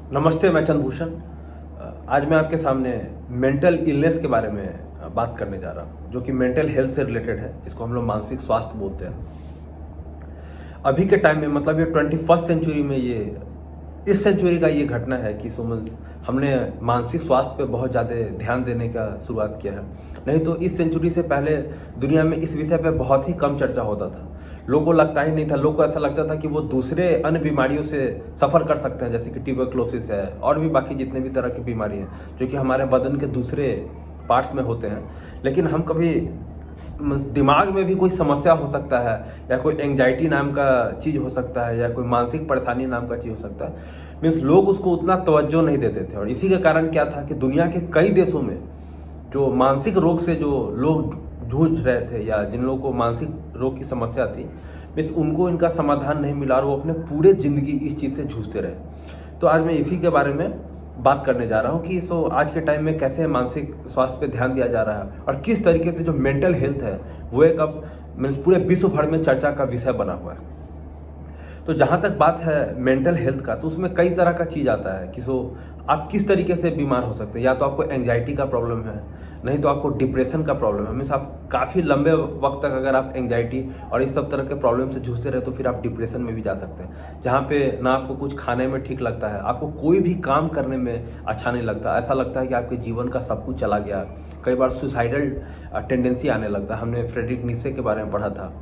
नमस्ते, मैं चंद्रभूषण। आज मैं आपके सामने मेंटल इलनेस के बारे में बात करने जा रहा हूँ, जो कि मेंटल हेल्थ से रिलेटेड है, जिसको हम लोग मानसिक स्वास्थ्य बोलते हैं। अभी के टाइम में मतलब ये 21st सेंचुरी में इस सेंचुरी का ये घटना है कि हमने मानसिक स्वास्थ्य पे बहुत ज़्यादा ध्यान देने का शुरुआत किया है। नहीं तो इस सेंचुरी से पहले दुनिया में इस विषय पे बहुत ही कम चर्चा होता था। लोगों को लगता ही नहीं था, लोगों को ऐसा लगता था कि वो दूसरे अन्य बीमारियों से सफ़र कर सकते हैं, जैसे कि ट्यूबरक्लोसिस है और भी बाकी जितने भी तरह की बीमारी हैं जो कि हमारे बदन के दूसरे पार्ट्स में होते हैं। लेकिन हम कभी दिमाग में भी कोई समस्या हो सकता है, या कोई एंजाइटी नाम का चीज़ हो सकता है, या कोई मानसिक परेशानी नाम का चीज़ हो सकता है, मीन्स लोग उसको उतना तवज्जो नहीं देते थे। और इसी के कारण क्या था कि दुनिया के कई देशों में जो मानसिक रोग से जो लोग जूझ रहे थे, या जिन लोगों को मानसिक रोग की समस्या थी, मीन्स उनको इनका समाधान नहीं मिला और वो अपने पूरे ज़िंदगी इस चीज़ से जूझते रहे। तो आज मैं इसी के बारे में बात करने जा रहा हूँ कि आज के टाइम में कैसे मानसिक स्वास्थ्य पे ध्यान दिया जा रहा है, और किस तरीके से जो मेंटल हेल्थ है वो एक अब मीन्स पूरे विश्व भर में चर्चा का विषय बना हुआ है। तो जहाँ तक बात है मेंटल हेल्थ का, तो उसमें कई तरह का चीज़ आता है कि आप किस तरीके से बीमार हो सकते हैं। या तो आपको एंजाइटी का प्रॉब्लम है, नहीं तो आपको डिप्रेशन का प्रॉब्लम है। मीन्स आप काफ़ी लंबे वक्त तक अगर आप एंजाइटी और इस सब तरह के प्रॉब्लम से जूझते रहे तो फिर आप डिप्रेशन में भी जा सकते हैं, जहाँ पे ना आपको कुछ खाने में ठीक लगता है, आपको कोई भी काम करने में अच्छा नहीं लगता, ऐसा लगता है कि आपके जीवन का सब कुछ चला गया। कई बार सुसाइडल टेंडेंसी आने लगता है। हमने फ्रेडरिक नीत्शे के बारे में पढ़ा था,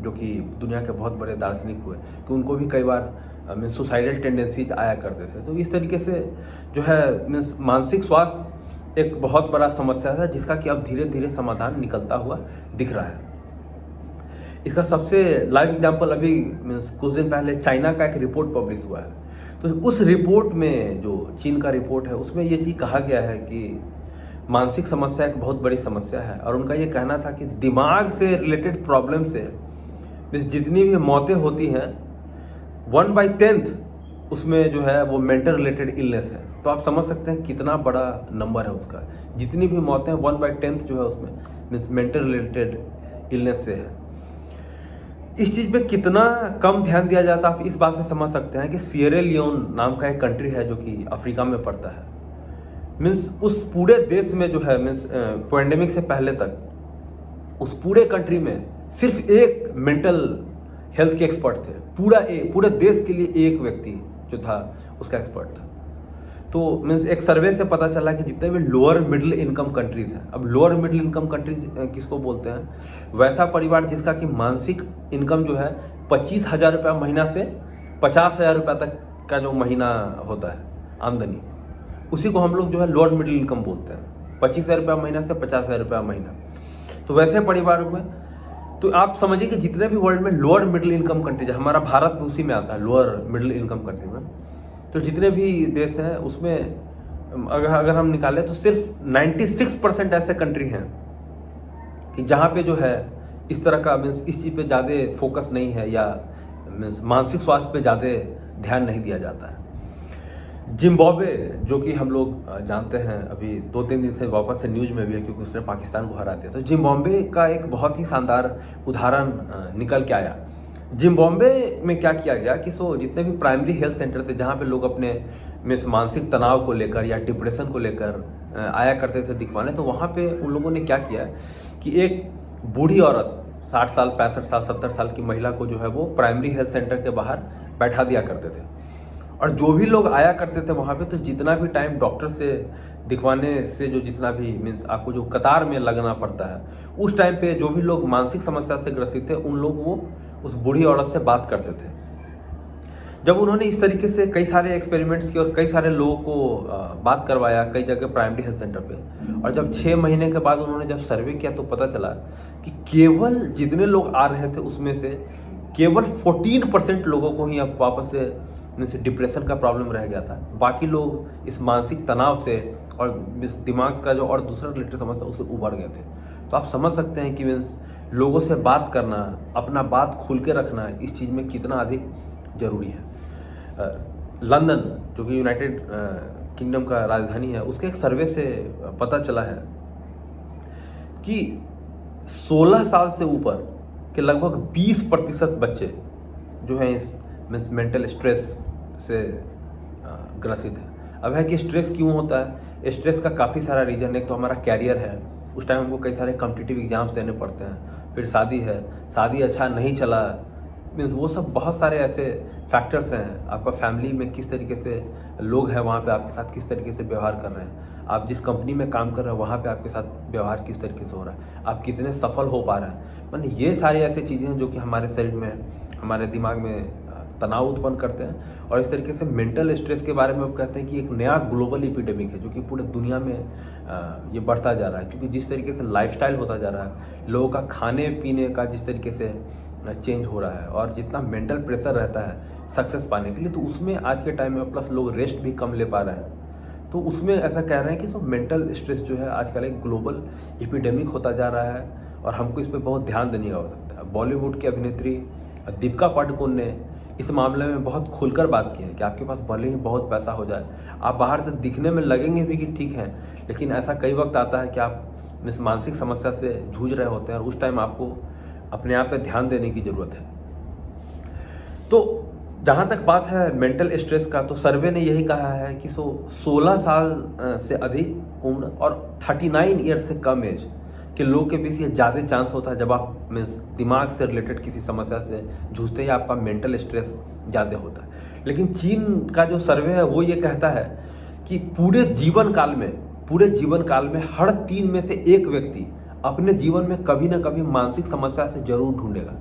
जो कि दुनिया के बहुत बड़े दार्शनिक हुए, कि उनको भी कई बार मीन्स सुसाइडल टेंडेंसीज आया करते थे। तो इस तरीके से जो है मीन्स मानसिक स्वास्थ्य एक बहुत बड़ा समस्या है, जिसका कि अब धीरे धीरे समाधान निकलता हुआ दिख रहा है। इसका सबसे लाइव एग्जांपल अभी मीन्स कुछ दिन पहले चाइना का एक रिपोर्ट पब्लिश हुआ है। तो उस रिपोर्ट में, जो चीन का रिपोर्ट है, उसमें ये चीज़ कहा गया है कि मानसिक समस्या एक बहुत बड़ी समस्या है। और उनका ये कहना था कि दिमाग से रिलेटेड प्रॉब्लम से जितनी भी मौतें होती हैं 1/10 उसमें जो है वो मेंटल रिलेटेड इलनेस है। तो आप समझ सकते हैं कितना बड़ा नंबर है उसका। जितनी भी मौतें 1/10 जो है उसमें मीन्स मेंटल रिलेटेड इलनेस से है। इस चीज़ पे कितना कम ध्यान दिया जाता है, आप इस बात से समझ सकते हैं कि सिएरा लियोन नाम का एक कंट्री है जो कि अफ्रीका में पड़ता है। मीन्स उस पूरे देश में जो है मीन्स पैंडेमिक से पहले तक उस पूरे कंट्री में सिर्फ एक मेंटल हेल्थ के एक्सपर्ट थे। पूरे देश के लिए एक व्यक्ति जो था उसका एक्सपर्ट था। तो मीन्स एक सर्वे से पता चला कि जितने भी लोअर मिडिल इनकम कंट्रीज हैं, अब लोअर मिडिल इनकम कंट्रीज किसको बोलते हैं, वैसा परिवार जिसका कि मानसिक इनकम जो है 25,000 रुपया महीना से 50,000 रुपया तक का जो महीना होता है आमदनी, उसी को हम लोग जो है लोअर मिडिल इनकम बोलते हैं। 25,000 रुपया महीना से 50,000 रुपया महीना। तो वैसे परिवारों में तो आप समझिए कि जितने भी वर्ल्ड में लोअर मिडिल इनकम कंट्रीज है, हमारा भारत भी उसी में आता है लोअर मिडिल इनकम कंट्री में। तो जितने भी देश हैं उसमें अगर हम निकालें तो सिर्फ 96% ऐसे कंट्री हैं कि जहाँ पे जो है इस तरह का मीन्स इस चीज़ पे ज़्यादा फोकस नहीं है, या मीन्स मानसिक स्वास्थ्य पे ज़्यादा ध्यान नहीं दिया जाता है। जिम्बाब्वे, जो कि हम लोग जानते हैं, अभी 2-3 दिन से वापस से न्यूज में भी है क्योंकि उसने पाकिस्तान को हरा दिया। तो जिम्बाब्वे का एक बहुत ही शानदार उदाहरण निकल के आया। जिम्बाब्वे में क्या किया गया कि जितने भी प्राइमरी हेल्थ सेंटर थे, जहाँ पे लोग अपने मानसिक तनाव को लेकर या डिप्रेशन को लेकर आया करते थे दिखवाने, तो वहाँ पे उन लोगों ने क्या किया कि एक बूढ़ी औरत 60 साल 65 साल 70 साल की महिला को जो है वो प्राइमरी हेल्थ सेंटर के बाहर बैठा दिया करते थे। और जो भी लोग आया करते थे वहाँ पे, तो जितना भी टाइम डॉक्टर से दिखवाने से जो जितना भी मीन्स आपको जो कतार में लगना पड़ता है, उस टाइम पे जो भी लोग मानसिक समस्या से ग्रसित थे उन लोग वो उस बूढ़ी औरत से बात करते थे। जब उन्होंने इस तरीके से कई सारे एक्सपेरिमेंट्स किए और कई सारे लोगों को बात करवाया कई जगह प्राइमरी हेल्थ सेंटर पे, और जब 6 महीने के बाद उन्होंने जब सर्वे किया तो पता चला कि केवल जितने लोग आ रहे थे उसमें से केवल 14% लोगों को ही अब वापस से मीन्स डिप्रेशन का प्रॉब्लम रह गया था। बाकी लोग इस मानसिक तनाव से और दिमाग का जो और दूसरा रिलेटेड समस्या उससे उभर गए थे। तो आप समझ सकते हैं कि मीन्स लोगों से बात करना, अपना बात खुल के रखना इस चीज़ में कितना अधिक ज़रूरी है। लंदन, जो कि यूनाइटेड किंगडम का राजधानी है, उसके एक सर्वे से पता चला है कि 16 साल से ऊपर के लगभग 20% बच्चे जो हैं इस मेंटल स्ट्रेस से ग्रसित है। अब है कि स्ट्रेस क्यों होता है, स्ट्रेस का काफ़ी सारा रीज़न। एक तो हमारा कैरियर है, उस टाइम हमको कई सारे कॉम्पिटिटिव एग्जाम्स देने पड़ते हैं, फिर शादी है, शादी अच्छा नहीं चला, मीन्स वो सब बहुत सारे ऐसे फैक्टर्स हैं। आपका फैमिली में किस तरीके से लोग हैं, वहाँ पे आपके साथ किस तरीके से व्यवहार कर रहे हैं, आप जिस कंपनी में काम कर रहे हैं वहाँ पे आपके साथ व्यवहार किस तरीके से हो रहा है, आप कितने सफल हो पा रहे हैं। माने ये सारी ऐसी चीज़ें हैं जो कि हमारे शरीर में, हमारे दिमाग में तनाव उत्पन्न करते हैं। और इस तरीके से मेंटल स्ट्रेस के बारे में अब कहते हैं कि एक नया ग्लोबल एपिडेमिक है जो कि पूरे दुनिया में ये बढ़ता जा रहा है। क्योंकि जिस तरीके से लाइफस्टाइल होता जा रहा है, लोगों का खाने पीने का जिस तरीके से चेंज हो रहा है, और जितना मेंटल प्रेशर रहता है सक्सेस पाने के लिए, तो उसमें आज के टाइम में प्लस लोग रेस्ट भी कम ले पा रहे हैं। तो उसमें ऐसा कह रहे हैं कि मेंटल स्ट्रेस जो है आजकल एक ग्लोबल एपिडेमिक होता जा रहा है, और हमको इस पर बहुत ध्यान देने की आवश्यकता है। बॉलीवुड की अभिनेत्री दीपिका पादुकोण ने इस मामले में बहुत खुलकर बात की है कि आपके पास भले ही बहुत पैसा हो जाए, आप बाहर से दिखने में लगेंगे भी कि ठीक है, लेकिन ऐसा कई वक्त आता है कि आप इस मानसिक समस्या से जूझ रहे होते हैं, और उस टाइम आपको अपने आप पे ध्यान देने की ज़रूरत है। तो जहाँ तक बात है मेंटल स्ट्रेस का, तो सर्वे ने यही कहा है कि 16 साल से अधिक उम्र और 39 ईयर्स से कम एज के लोग के बीच ये ज़्यादा चांस होता है, जब आप मीन्स दिमाग से रिलेटेड किसी समस्या से जूझते ही आपका मेंटल स्ट्रेस ज़्यादा होता है। लेकिन चीन का जो सर्वे है वो ये कहता है कि पूरे जीवन काल में हर 3 में से 1 व्यक्ति अपने जीवन में कभी ना कभी मानसिक समस्या से जरूर ढूंढेगा।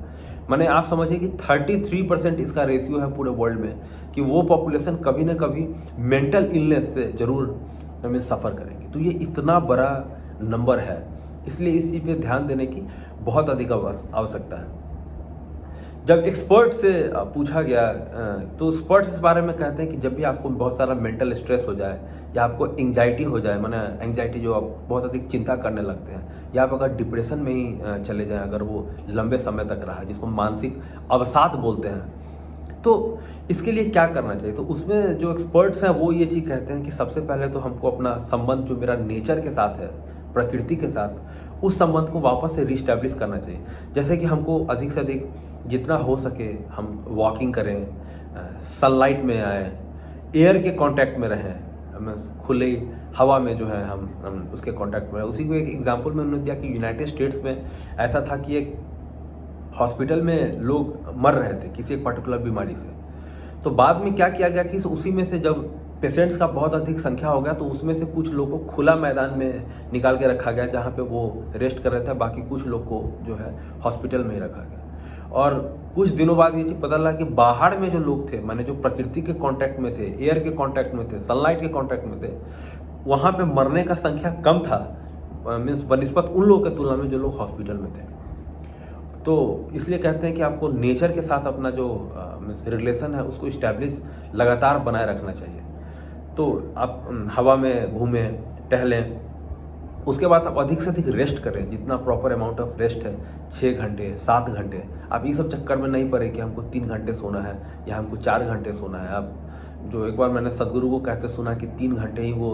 माने आप समझिए कि 33% इसका रेशियो है पूरे वर्ल्ड में कि वो पॉपुलेशन कभी ना कभी मेंटल इलनेस से जरूर हमें सफ़र करेंगे। तो ये इतना बड़ा नंबर है, इसलिए इस चीज़ पे ध्यान देने की बहुत अधिक आवश्यकता है। जब एक्सपर्ट से पूछा गया तो एक्सपर्ट्स इस बारे में कहते हैं कि जब भी आपको बहुत सारा मेंटल स्ट्रेस हो जाए, या आपको एंग्जाइटी हो जाए, माने एंग्जाइटी जो आप बहुत अधिक चिंता करने लगते हैं, या आप अगर डिप्रेशन में ही चले जाएं, अगर वो लंबे समय तक रहा, जिसको मानसिक अवसाद बोलते हैं, तो इसके लिए क्या करना चाहिए। तो उसमें जो एक्सपर्ट्स हैं वो ये चीज़ कहते हैं कि सबसे पहले तो हमको अपना संबंध जो मेरा नेचर के साथ है, प्रकृति के साथ, उस संबंध को वापस से रीस्टैब्लिश करना चाहिए। जैसे कि हमको अधिक से अधिक जितना हो सके हम वॉकिंग करें, सनलाइट में आए, एयर के कांटेक्ट में रहें, खुली हवा में जो है हम उसके कांटेक्ट में रहें। उसी को एक एग्जांपल में उन्होंने दिया कि यूनाइटेड स्टेट्स में ऐसा था कि एक हॉस्पिटल में लोग मर रहे थे किसी एक पर्टिकुलर बीमारी से। तो बाद में क्या किया गया कि उसी में से जब पेशेंट्स का बहुत अधिक संख्या हो गया, तो उसमें से कुछ लोगों को खुला मैदान में निकाल के रखा गया जहाँ पे वो रेस्ट कर रहे थे, बाकी कुछ लोग को जो है हॉस्पिटल में ही रखा गया। और कुछ दिनों बाद ये चीज़ पता लगा कि बाहर में जो लोग थे, माने जो प्रकृति के कांटेक्ट में थे, एयर के कांटेक्ट में थे, सनलाइट के कांटेक्ट में थे, वहाँ पे मरने का संख्या कम था, मीन्स बनिस्बत उन लोगों की तुलना में जो लोग हॉस्पिटल में थे। तो इसलिए कहते हैं कि आपको नेचर के साथ अपना जो रिलेशन है उसको इस्टेब्लिश लगातार बनाए रखना चाहिए। तो आप हवा में घूमें, टहलें, उसके बाद आप अधिक से अधिक रेस्ट करें, जितना प्रॉपर अमाउंट ऑफ रेस्ट है, 6 घंटे 7 घंटे। आप ये सब चक्कर में नहीं पड़े कि हमको 3 घंटे सोना है या हमको 4 घंटे सोना है। आप जो एक बार मैंने सदगुरु को कहते सुना कि 3 घंटे ही वो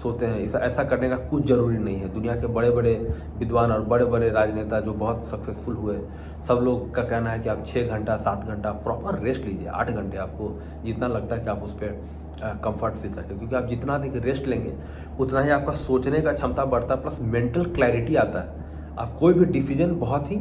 सोते हैं, ऐसा करने का कुछ ज़रूरी नहीं है। दुनिया के बड़े बड़े विद्वान और बड़े बड़े राजनेता जो बहुत सक्सेसफुल हुए, सब लोग का कहना है कि आप 6 घंटा 7 घंटा प्रॉपर रेस्ट लीजिए, 8 घंटे, आपको जितना लगता है कि आप उस पर कंफर्ट फील सकते हैं। क्योंकि आप जितना अधिक रेस्ट लेंगे उतना ही आपका सोचने का क्षमता बढ़ता है, प्लस मेंटल क्लैरिटी आता है। आप कोई भी डिसीजन बहुत ही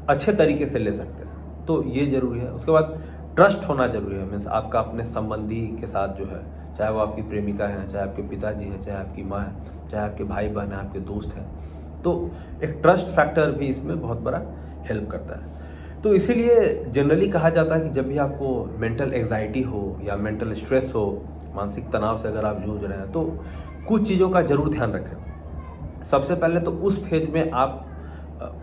अच्छे तरीके से ले सकते हैं, तो ये ज़रूरी है। उसके बाद ट्रस्ट होना जरूरी है, मीन्स आपका अपने संबंधी के साथ जो है, चाहे वो आपकी प्रेमिका हैं, चाहे आपके पिताजी हैं, चाहे आपकी माँ है, चाहे आपके भाई बहन हैं, आपके दोस्त हैं, तो एक ट्रस्ट फैक्टर भी इसमें बहुत बड़ा हेल्प करता है। तो इसीलिए जनरली कहा जाता है कि जब भी आपको मेंटल एग्जाइटी हो या मेंटल स्ट्रेस हो, मानसिक तनाव से अगर आप जूझ रहे हैं, तो कुछ चीज़ों का जरूर ध्यान रखें। सबसे पहले तो उस फेज में आप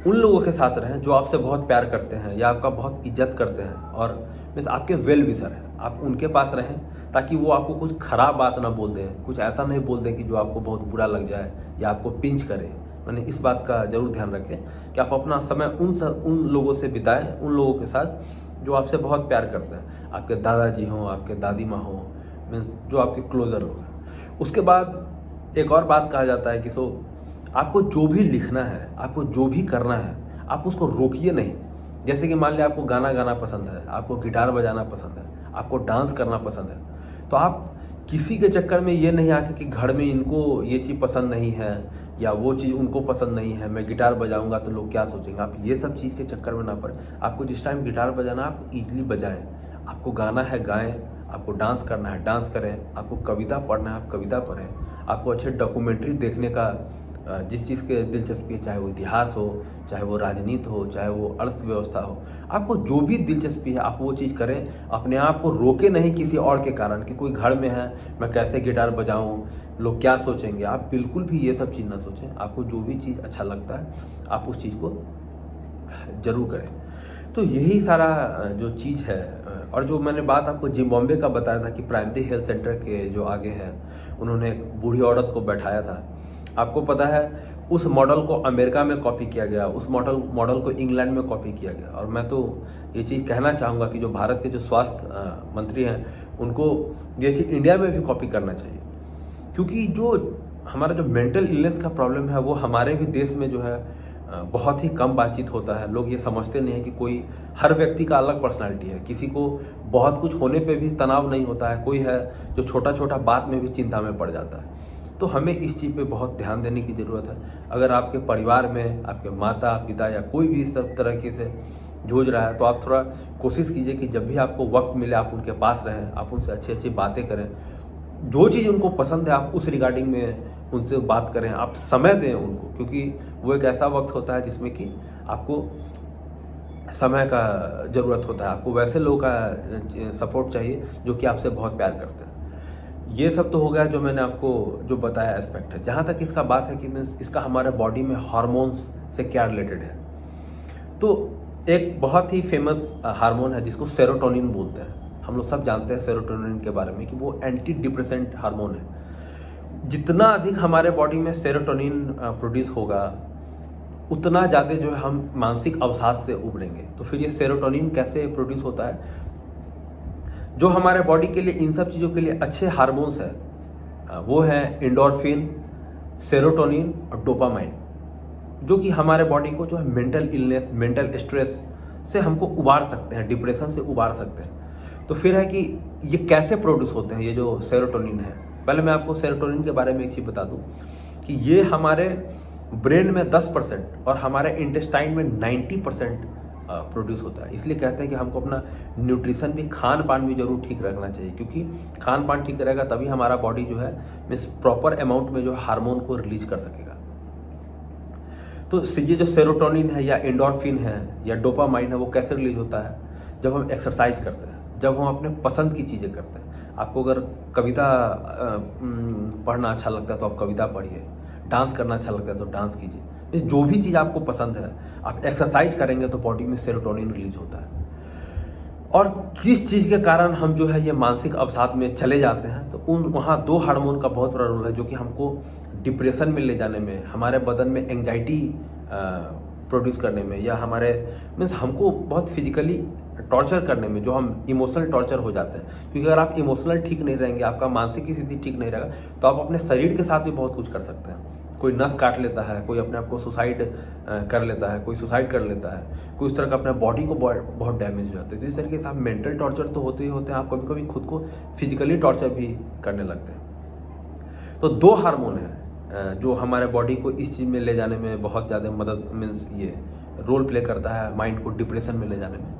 उन लोगों के साथ रहें जो आपसे बहुत प्यार करते हैं या आपका बहुत इज्जत करते हैं, और मीन्स आपके वेल विशर हैं, आप उनके पास रहें, ताकि वो आपको कुछ खराब बात ना बोल दें, कुछ ऐसा नहीं बोल दें कि जो आपको बहुत बुरा लग जाए या आपको पिंच करे। मैंने इस बात का जरूर ध्यान रखें कि आप अपना समय उन लोगों से बिताएं, उन लोगों के साथ जो आपसे बहुत प्यार करते हैं, आपके दादाजी हों, आपके दादी माँ हों, मीन्स जो आपके क्लोजर हो। उसके बाद एक और बात कहा जाता है कि आपको जो भी लिखना है, आपको जो भी करना है, आप उसको रोकिए नहीं। जैसे कि मान लिया आपको गाना गाना पसंद है, आपको गिटार बजाना पसंद है, आपको डांस करना पसंद है, तो आप किसी के चक्कर में ये नहीं आके कि घर में इनको ये चीज़ पसंद नहीं है या वो चीज़ उनको पसंद नहीं है, मैं गिटार बजाऊंगा तो लोग क्या सोचेंगे। आप ये सब चीज़ के चक्कर में ना पड़े। आपको जिस टाइम गिटार बजाना आप ईजिली बजाएं, आपको गाना है गाएं, आपको डांस करना है डांस करें, आपको कविता पढ़ना है आप कविता पढ़ें, आपको अच्छे डॉक्यूमेंट्री देखने का जिस चीज़ के दिलचस्पी है, चाहे वो इतिहास हो, चाहे वो राजनीति हो, चाहे वो अर्थव्यवस्था हो, आपको जो भी दिलचस्पी है आप वो चीज़ करें। अपने आप को रोके नहीं किसी और के कारण कि कोई घर में है मैं कैसे गिटार बजाऊं, लोग क्या सोचेंगे। आप बिल्कुल भी ये सब चीज़ ना सोचें। आपको जो भी चीज़ अच्छा लगता है आप उस चीज़ को ज़रूर करें। तो यही सारा जो चीज़ है। और जो मैंने बात आपको जिम्बाब्वे का बताया था कि प्राइमरी हेल्थ सेंटर के जो आगे हैं उन्होंने एक बूढ़ी औरत को बैठाया था। आपको पता है उस मॉडल को अमेरिका में कॉपी किया गया, उस मॉडल को इंग्लैंड में कॉपी किया गया। और मैं तो ये चीज़ कहना चाहूँगा कि जो भारत के जो स्वास्थ्य मंत्री हैं उनको ये चीज़ इंडिया में भी कॉपी करना चाहिए, क्योंकि जो हमारा जो मेंटल इलनेस का प्रॉब्लम है वो हमारे भी देश में जो है बहुत ही कम बातचीत होता है। लोग ये समझते नहीं है कि कोई हर व्यक्ति का अलग पर्सनालिटी है। किसी को बहुत कुछ होने पे भी तनाव नहीं होता है, कोई है जो छोटा छोटा बात में भी चिंता में पड़ जाता है। तो हमें इस चीज़ पे बहुत ध्यान देने की ज़रूरत है। अगर आपके परिवार में आपके माता पिता या कोई भी इस सब तरीके से जूझ रहा है तो आप थोड़ा कोशिश कीजिए कि जब भी आपको वक्त मिले आप उनके पास रहें, आप उनसे अच्छी अच्छी बातें करें। जो चीज़ उनको पसंद है आप उस रिगार्डिंग में उनसे बात करें, आप समय दें उनको, क्योंकि वो एक ऐसा वक्त होता है जिसमें कि आपको समय का ज़रूरत होता है। आपको वैसे लोगों का सपोर्ट चाहिए जो कि आपसे बहुत प्यार करते हैं। ये सब तो हो गया जो मैंने आपको जो बताया एस्पेक्ट है। जहाँ तक इसका बात है कि मीन्स इसका हमारे बॉडी में हार्मोन्स से क्या रिलेटेड है, तो एक बहुत ही फेमस हार्मोन है जिसको सेरोटोनिन बोलते हैं। हम लोग सब जानते हैं सेरोटोनिन के बारे में कि वो एंटी डिप्रेसेंट हार्मोन है। जितना अधिक हमारे बॉडी में सेरोटोनिन प्रोड्यूस होगा उतना ज़्यादा जो है हम मानसिक अवसाद से उबरेंगे। तो फिर ये सेरोटोनिन कैसे प्रोड्यूस होता है? जो हमारे बॉडी के लिए इन सब चीज़ों के लिए अच्छे हार्मोन्स हैं वो है एंडोर्फिन, सेरोटोनिन और डोपामाइन, जो कि हमारे बॉडी को जो है मेंटल इलनेस, मेंटल स्ट्रेस से हमको उबार सकते हैं, डिप्रेशन से उबार सकते हैं। तो फिर है कि ये कैसे प्रोड्यूस होते हैं ये जो सेरोटोनिन है। पहले मैं आपको सेरोटोनिन के बारे में एक चीज़ बता दूं कि ये हमारे ब्रेन में 10% और हमारे इंटेस्टाइन में 90% प्रोड्यूस होता है। इसलिए कहते हैं कि हमको अपना न्यूट्रिशन भी, खान पान भी जरूर ठीक रखना चाहिए, क्योंकि खान पान ठीक रहेगा तभी हमारा बॉडी जो है मीन्स प्रॉपर अमाउंट में जो हार्मोन को रिलीज कर सकेगा। तो ये जो सेरोटोनिन है या एंडोर्फिन है या डोपामाइन है वो कैसे रिलीज होता है? जब हम एक्सरसाइज करते हैं, जब हम अपने पसंद की चीज़ें करते हैं। आपको अगर कविता पढ़ना अच्छा लगता है तो आप कविता पढ़िए, डांस करना अच्छा लगता है तो डांस कीजिए। जो भी चीज़ आपको पसंद है आप एक्सरसाइज करेंगे तो बॉडी में सेरोटोनिन रिलीज होता है। और किस चीज़ के कारण हम जो है ये मानसिक अवसाद में चले जाते हैं, तो वहाँ 2 हार्मोन का बहुत बड़ा रोल है जो कि हमको डिप्रेशन में ले जाने में, हमारे बदन में एंजाइटी प्रोड्यूस करने में, या हमारे मीन्स हमको बहुत फिजिकली टॉर्चर करने में, जो हम इमोशनल टॉर्चर हो जाते हैं। क्योंकि अगर आप इमोशनल ठीक नहीं रहेंगे, आपका मानसिक स्थिति ठीक नहीं रहेगा, तो आप अपने शरीर के साथ भी बहुत कुछ कर सकते हैं। कोई नस काट लेता है, कोई अपने आप को सुसाइड कर लेता है, कोई सुसाइड कर लेता है, कोई इस तरह का अपने बॉडी को बहुत डैमेज हो जाता है। तो इस तरीके से आप मेंटल टॉर्चर तो होते ही होते हैं, आप कभी कभी खुद को फिजिकली टॉर्चर भी करने लगते हैं। तो 2 हार्मोन हैं जो हमारे बॉडी को इस चीज़ में ले जाने में बहुत ज़्यादा मदद मीन्स ये रोल प्ले करता है, माइंड को डिप्रेशन में ले जाने में।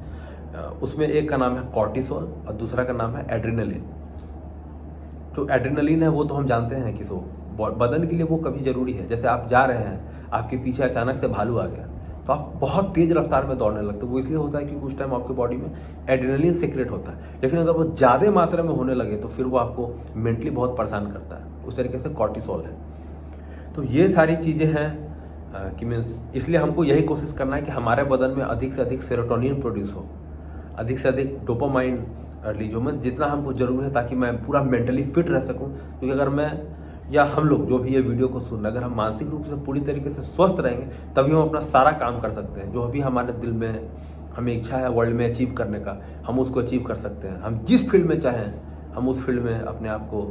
उसमें एक का नाम है कॉर्टिसोल और दूसरा का नाम है एड्रेनलिन। जो एड्रेनलिन है वो तो हम जानते हैं कि बदन के लिए वो कभी ज़रूरी है। जैसे आप जा रहे हैं, आपके पीछे अचानक से भालू आ गया तो आप बहुत तेज़ रफ्तार में दौड़ने लगते हो। वो इसलिए होता है क्योंकि उस टाइम आपके बॉडी में एड्रेनलिन सीक्रेट होता है। लेकिन अगर वो ज़्यादा मात्रा में होने लगे तो फिर वो आपको मेंटली बहुत परेशान करता है। उस तरीके से कॉर्टिसोल है। तो ये सारी चीज़ें हैं कि मीन्स इसलिए हमको यही कोशिश करना है कि हमारे बदन में अधिक से अधिक सेरोटोनिन प्रोड्यूस हो, अधिक से अधिक डोपामाइन रिलीज हो, मीन्स जितना हमको जरूर है, ताकि मैं पूरा मेंटली फिट रह सकूं। क्योंकि अगर मैं या हम लोग जो भी ये वीडियो को सुन रहे हैं, अगर हम मानसिक रूप से पूरी तरीके से स्वस्थ रहेंगे तभी हम अपना सारा काम कर सकते हैं। जो भी हमारे दिल में हमें इच्छा है वर्ल्ड में अचीव करने का, हम उसको अचीव कर सकते हैं। हम जिस फील्ड में चाहें हम उस फील्ड में अपने आप को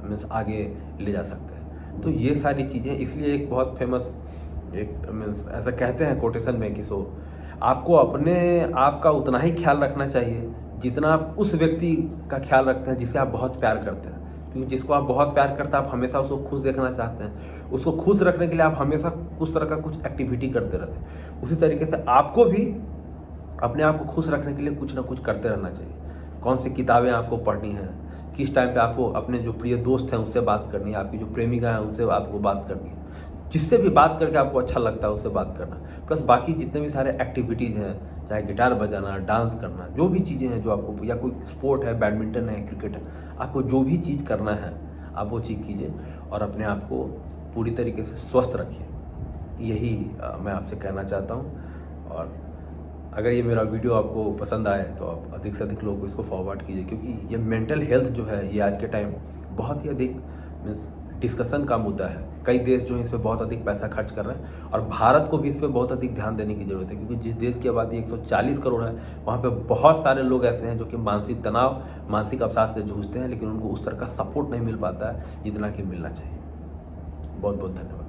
मीन्स आगे ले जा सकते हैं। तो ये सारी चीज़ें, इसलिए एक बहुत फेमस एक मीन्स ऐसा कहते हैं कोटेशन में कि आपको अपने आप का उतना ही ख्याल रखना चाहिए जितना आप उस व्यक्ति का ख्याल रखते हैं जिसे आप बहुत प्यार करते हैं। क्योंकि जिसको आप बहुत प्यार करते हैं आप हमेशा उसको खुश देखना चाहते हैं, उसको खुश रखने के लिए आप हमेशा उस तरह का कुछ एक्टिविटी करते रहते हैं। उसी तरीके से आपको भी अपने आप को खुश रखने के लिए कुछ ना कुछ करते रहना चाहिए। कौन सी किताबें आपको पढ़नी है, किस टाइम पे आपको अपने जो प्रिय दोस्त हैं उससे बात करनी है, आपकी जो प्रेमिका है उनसे आपको बात करनी है, जिससे भी बात करके आपको अच्छा लगता है उससे बात करना। प्लस बाकी जितने भी सारे एक्टिविटीज़ हैं, चाहे गिटार बजाना, डांस करना, जो भी चीज़ें हैं जो आपको, या कोई स्पोर्ट है, बैडमिंटन है, क्रिकेट है, आपको जो भी चीज़ करना है आप वो चीज़ कीजिए और अपने आप को पूरी तरीके से स्वस्थ रखिए। यही मैं आपसे कहना चाहता हूँ। और अगर ये मेरा वीडियो आपको पसंद आए तो आप अधिक से अधिक लोगों को इसको फॉरवर्ड कीजिए, क्योंकि ये मेंटल हेल्थ जो है ये आज के टाइम बहुत ही अधिक मीन्स डिस्कशन का मुद्दा है। कई देश जो है इस पर बहुत अधिक पैसा खर्च कर रहे हैं और भारत को भी इस पर बहुत अधिक ध्यान देने की जरूरत है, क्योंकि जिस देश की आबादी 140 करोड़ है वहाँ पे बहुत सारे लोग ऐसे हैं जो कि मानसिक तनाव, मानसिक अवसाद से जूझते हैं, लेकिन उनको उस तरह का सपोर्ट नहीं मिल पाता है जितना कि मिलना चाहिए। बहुत बहुत धन्यवाद।